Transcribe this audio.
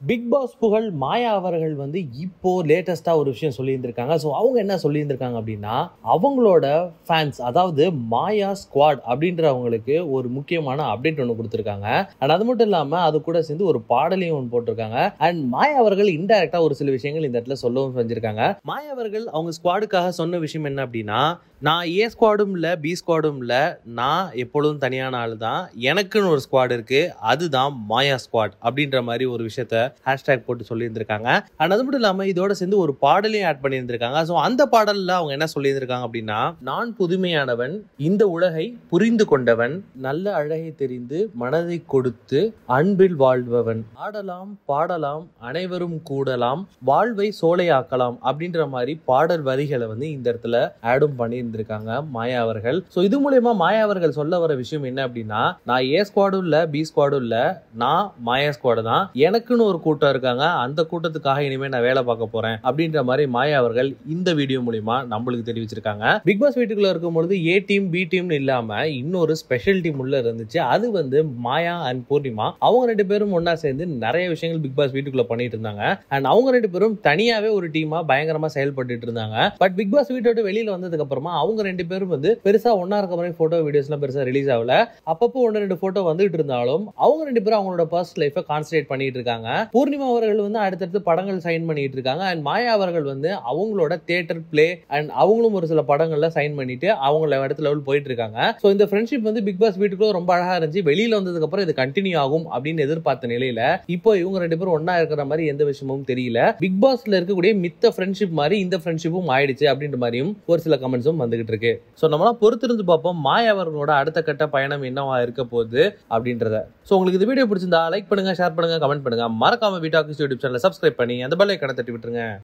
Big pass புகழ் மாயா அவர்கள் வந்து இப்போ லேட்டஸ்டா ஒரு விஷயம் சொல்லியிருந்திருக்காங்க. ஸோ அவங்க என்ன சொல்லியிருந்திருக்காங்க அப்படின்னா, அவங்களோட ஃபேன்ஸ் அதாவது மாயா ஸ்குவாட் அப்படின்றவங்களுக்கு ஒரு முக்கியமான அப்டேட் ஒன்று கொடுத்துருக்காங்க. அண்ட் அது மட்டும் இல்லாமல் அது கூட சேர்ந்து ஒரு பாடலையும் ஒன்று போட்டிருக்காங்க. அண்ட் மாயா அவர்கள் இன்டைரக்டா ஒரு சில விஷயங்கள் இந்த இடத்துல சொல்லவும் செஞ்சிருக்காங்க. மாயா அவர்கள் அவங்க ஸ்குவாடுக்காக சொன்ன விஷயம் என்ன அப்படின்னா, நான் ஏ ஸ்குவாடும் இல்லை பி ஸ்குவாடும் இல்லை, நான் எப்பொழுதும் தனியான ஆள் தான், எனக்குன்னு ஒரு ஸ்குவாட் இருக்கு, அதுதான் மாயா ஸ்குவாட் அப்படின்ற மாதிரி ஒரு விஷயத்த ஹேஷ்டேக் போட்டு சொல்லியிருந்திருக்காங்க. அண்ட் அது மட்டும் இல்லாமல் இதோட சேர்ந்து ஒரு பாடலையும் ஆட் பண்ணியிருந்திருக்காங்க. ஸோ அந்த பாடலில் அவங்க என்ன சொல்லியிருந்திருக்காங்க அப்படின்னா, நான் புதுமையானவன், இந்த உலகை புரிந்து கொண்டவன், நல்ல அழகை தெரிந்து மனதை கொடுத்து அன்பில் வாழ்பவன், ஆடலாம் பாடலாம் அனைவரும் கூடலாம் வாழ்வை சோலையாக்கலாம் அப்படின்ற மாதிரி பாடல் வரிகளை வந்து இந்த இடத்துல ஆடும் பண்ணி இருக்காங்க மாயா அவர்கள். சோ இது மூலமா மாயா அவர்கள் சொல்ல வர விஷயம் என்ன அப்படின்னா, நான் ஏ ஸ்குவாடும் இல்ல பி ஸ்குவாடும் இல்ல, நான் மாயா ஸ்குவாடு தான், எனக்குன்னு ஒரு கூட்டம் இருக்காங்க, அந்த கூட்டத்துக்காக இனிமே நான் வேலை பார்க்க போறேன் அப்படின்ற மாதிரி மாயா அவர்கள் இந்த வீடியோ மூலமா நம்மளுக்கு தெரிவிச்சிருக்காங்க. பிக் பாஸ் வீட்டுக்குள்ள இருக்கும் பொழுது ஏ டீம் பி டீம் இல்லாம இன்னொரு ஸ்பெஷல் டீம் உள்ள இருந்துச்சு. அது வந்து மாயா அண்ட் பூர்ணிமா. அவங்க ரெண்டு பேரும் ஒன்னா சேர்ந்து நிறைய விஷயங்கள் பிக் பாஸ் வீட்டுக்குள்ள பண்ணிட்டு இருந்தாங்க. அண்ட் அவங்க ரெண்டு பேரும் தனியாவே ஒரு டீமா பயங்கரமா செயல்பட்டு இருந்தாங்க. பட் பிக் பாஸ் வீட்டை விட்டு வெளியில வந்ததுக்கு அப்புறமா அவங்க ரெண்டு பேரும் வந்து பெருசா ஒன்னா இருக்க மாதிரி போட்டோ வீடியோஸ் எல்லாம் பெருசா ரிலீஸ் ஆகல. அப்பப்போ ஒன்னு ரெண்டு போட்டோ வந்துட்டு இருந்தாலும் அவங்க ரெண்டு பேரும் அவங்களோட பர்சனல் லைஃபை கான்சன்ட்ரேட் பண்ணிட்டு இருக்காங்க. பூர்ணிமா அவர்கள் வந்து அடுத்தடுத்து படங்கள் சைன் பண்ணிட்டு இருக்காங்க. அண்ட் மாயா அவர்கள் வந்து அவங்களோட தியேட்டர் பிளே அண்ட் அவங்களும் ஒரு சில படங்கள்ல சைன் பண்ணிட்டு அவங்க அடுத்த லெவல் போயிட்டு இருக்காங்க. சோ இந்த ஃப்ரெண்ட்ஷிப் வந்து பிக் பாஸ் வீட்டுக்குள்ள ரொம்ப அழகா இருந்துச்சு. வெளியில வந்ததுக்கு அப்புறம் இது கண்டினியூ ஆகும் அப்படின்னு எதிர்பார்த்த நிலையில இப்போ இவங்க ரெண்டு பேரும் ஒன்னா இருக்கிற மாதிரி எந்த விஷயமும் தெரியல. பிக் பாஸ்ல இருக்கக்கூடிய மித்த ஃப்ரெண்ட்ஷிப் மாதிரி இந்த ஃப்ரெண்ட்ஷிப்பும் ஆயிடுச்சு அப்படின்ற மாதிரியும் ஒரு சில கமெண்ட்ஸும் வந்துகிட்டு இருக்கு. சோ நம்மளாம் பொறுத்திருந்து பார்ப்போம் மாயா அவர்களோட அடுத்த கட்ட பயணம் என்னவா இருக்க போகுது அப்படின்றத. சோ உங்களுக்கு இந்த வீடியோ பிடிச்சிருந்தா லைக் பண்ணுங்க, ஷேர் பண்ணுங்க, கமெண்ட் பண்ணுங்க. மறக்காம வீட்டாக்கிஸ் யூடியூப் சேனலை சப்ஸ்கிரைப் பண்ணி அந்த பெல் ஐகானை தட்டி விட்டுருங்க.